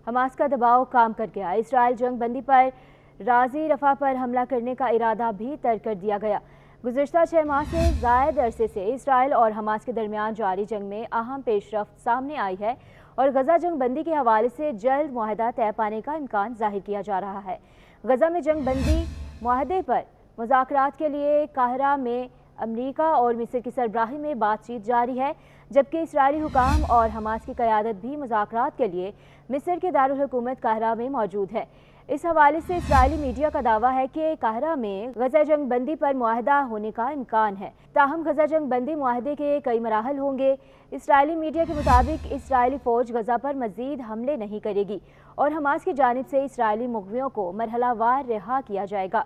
Hamas का दबाव काम कर गया। इसराइल जंग बंदी पर राजी रफा पर हमला करने का इरादा भी तर्क कर दिया गया। गुज़िश्ता 6 माह से ज़ायद अरसे से इसराइल और हमास के दरमियान जारी जंग में अहम पेशरफ्त सामने आई है और गजा जंग बंदी के हवाले से जल्द मुआहदा तय पाने का इम्कान जाहिर किया जा रहा है। गजा में जंग बंदी मुआहदे पर मुज़ाकरात के लिए काहिरा में अमरीका और मिस्र की सरबराही में बातचीत जारी है, जबकि इसराइली हुकाम और हमास की क़यादत भी मुज़ाकरात के लिए मिस्र के दारुल हुकूमत काहिरा में मौजूद है। इस हवाले से इसराइली मीडिया का दावा है कि काहिरा में गजा जंग बंदी पर मुआहदा होने का इम्कान है, ताहम गजा जंग बंदी मुआहदे के कई मराहल होंगे। इसराइली मीडिया के मुताबिक इसराइली फ़ौज गजा पर मज़ीद हमले नहीं करेगी और हमास की जानिब से इसराइली मुग़वियों को मरहलावार रिहा किया जाएगा।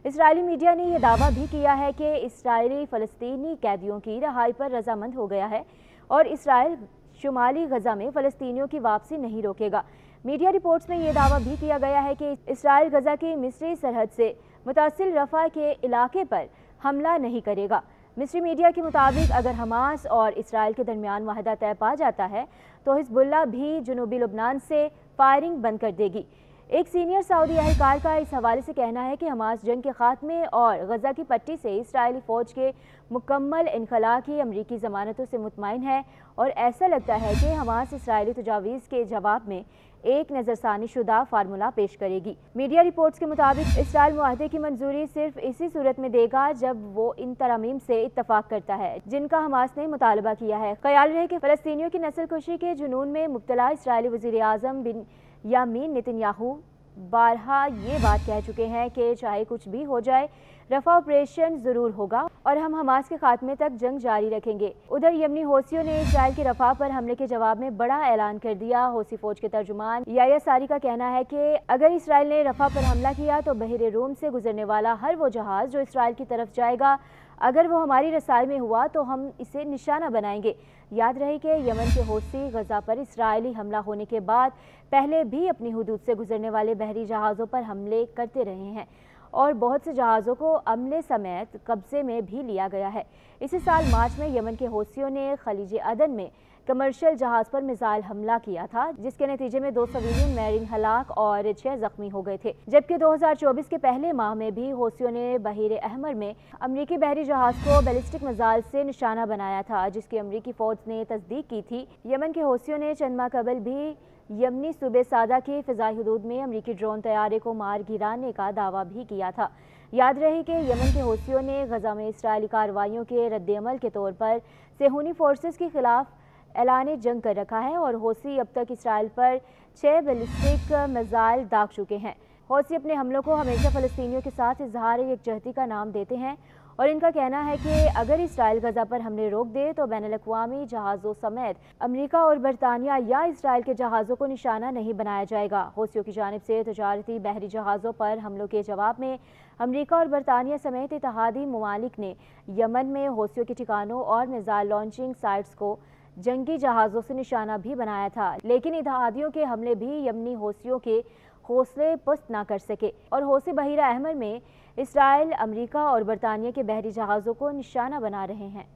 इसराइली मीडिया ने यह दावा भी किया है कि इसराइली फ़लस्तीनी कैदियों की रिहाई पर रजामंद हो गया है और इसराइल शुमाली गजा में फ़लस्तीनियों की वापसी नहीं रोकेगा। मीडिया रिपोर्ट्स में यह दावा भी किया गया है कि इसराइल गजा की मिस्री सरहद से मुतासिल रफ़ा के इलाके पर हमला नहीं करेगा। मिस्री मीडिया के मुताबिक अगर हमास और इसराइल के दरमियान मुआहदा तय पा जाता है तो हिज़्बुल्लाह भी जनूबी लुबनान से फायरिंग बंद कर देगी। एक सीनियर सऊदी अहलकार का इस हवाले से कहना है कि हमास जंग के खात्मे और गजा की पट्टी से इसराइली फ़ौज के मुकम्मल इनखला की अमरीकी ज़मानतों से मुतमईन है और ऐसा लगता है कि हमास इसराइली तजावीज़ के जवाब में एक नज़रसानी शुदा फार्मूला पेश करेगी। मीडिया रिपोर्ट्स के मुताबिक इसराइल मुआहदे की मंजूरी सिर्फ इसी सूरत में देगा जब वो इन तरामीम से इत्तफाक करता है जिनका हमास ने मुतालबा किया है। ख्याल रहे कि फ़लस्तीनियों की नस्ल कुशी के जुनून में मुब्तला इसराइली वज़ीर आज़म बिन्यामीन नेतन्याहू बारहा ये बात कह चुके हैं कि चाहे कुछ भी हो जाए रफ़ा ऑपरेशन ज़रूर होगा और हम हमास के खात्मे तक जंग जारी रखेंगे। उधर यमनी हौसियों ने इसराइल की रफ़ा पर हमले के जवाब में बड़ा ऐलान कर दिया। हौसी फ़ौज के तर्जुमान याया सारी का कहना है कि अगर इसराइल ने रफ़ा पर हमला किया तो बहरे रूम से गुजरने वाला हर वो जहाज़ जो इसराइल की तरफ जाएगा, अगर वो हमारी रसाई में हुआ तो हम इसे निशाना बनाएंगे। याद रहे कि यमन के हौसी गजा पर इसराइली हमला होने के बाद पहले भी अपनी हुदूद से गुजरने वाले बहरी जहाज़ों पर हमले करते रहे हैं और बहुत से जहाज़ों को अमले समेत कब्जे में भी लिया गया है। इसी साल मार्च में यमन के हौसियों ने खलीज अदन में कमर्शियल जहाज़ पर मिसाइल हमला किया था, जिसके नतीजे में 2 सिविलियन मैरीन हलाक और 6 जख्मी हो गए थे। जबकि 2024 के पहले माह में भी हौसियों ने बहीर अहमर में अमरीकी बहरी जहाज़ को बैलिस्टिक मिसाइल से निशाना बनाया था, जिसकी अमरीकी फ़ौज ने तस्दीक की थी। यमन के हौसियों ने चंद माह कबल भी यमनी सूबे सादा की फ़िज़ाई हदूद में अमरीकी ड्रोन तैयारे को मार गिराने का दावा भी किया था। याद रहे कि यमन के हौसियों ने गजा में इसराइली कार्रवाइयों के रद्द-ए-अमल के तौर पर सेहूनी फोर्सेस के खिलाफ ऐलान जंग कर रखा है और हौसी अब तक इसराइल पर 6 बैलिस्टिक मिसाइल दाग चुके हैं। हौसी अपने हमलों को हमेशा फ़लस्तीनियों के साथ इजहार यकजहती का नाम देते हैं और इनका कहना है कि अगर इसराइल गजा पर हमले रोक दे तो बैनुल-अक़वामी जहाज़ों समेत अमरीका और बरतानिया या इसराइल के जहाज़ों को निशाना नहीं बनाया जाएगा। हौसियों की जानिब से तजारती बहरी जहाज़ों पर हमलों के जवाब में अमरीका और बरतानिया समेत इत्तेहादी ममालिक ने यमन में हौसियों के ठिकानों और मिसाइल लॉन्चिंग साइट्स को जंगी जहाज़ों से निशाना भी बनाया था, लेकिन इत्तेहादियों के हमले भी यमनी हौसियों के हौसले पस्त ना कर सके और हौसी बहीरा अहमर में इसराइल, अमरीका और बरतानिया के बहरी जहाज़ों को निशाना बना रहे हैं।